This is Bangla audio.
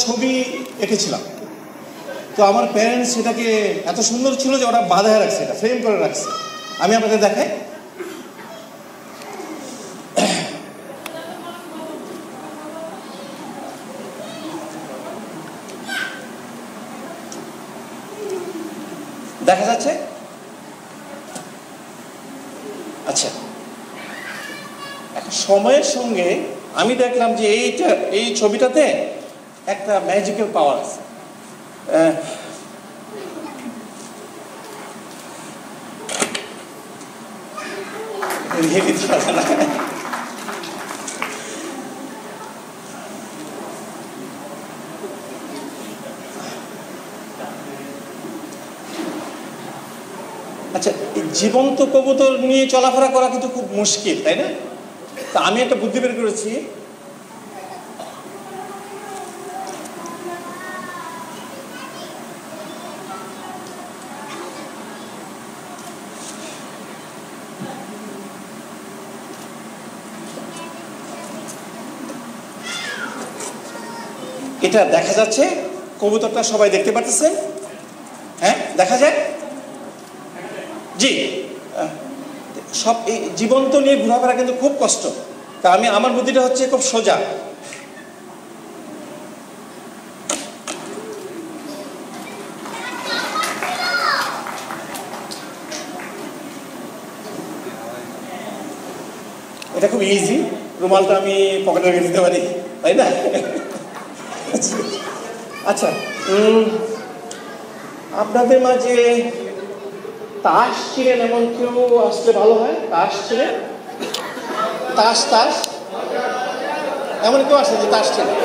ছবি এঁকেছিলাম। তো আমার প্যারেন্টস সেটাকে এত সুন্দর ছিল যে ওরা বাঁধায় রাখছে, এটা ফ্রেম করে রাখছে। আমি আপনাদের দেখাই। দেখা যাচ্ছে? আচ্ছা, সময়ের সঙ্গে আমি দেখলাম যে এই ছবিটাতে একটা ম্যাজিক্যাল পাওয়ার আছে। আচ্ছা, জীবন্ত কবুতর নিয়ে চলাফেরা করা কিন্তু খুব মুশকিল, তাই না? তা আমি একটা বুদ্ধি বের করেছি। এটা দেখা যাচ্ছে? কবুতরটা সবাই দেখতে পাচ্ছেন? হ্যাঁ, দেখা যায়? জি। সব এই জীবন্ত নিয়ে ঘোরাফেরা কিন্তু খুব কষ্ট। তা আমার বুদ্ধিটা হচ্ছে খুব সোজা। এটা খুব ইজি। রুমালটা আমি পকেটে রেখে দিতে পারি, তাই না? আচ্ছা, আপনাদের মাঝে তাস ছিলেন এমন কেউ আসলে ভালো হয়? তাস ছিলেন? তাস এমন কেউ আসে যে তাস ছিলেন?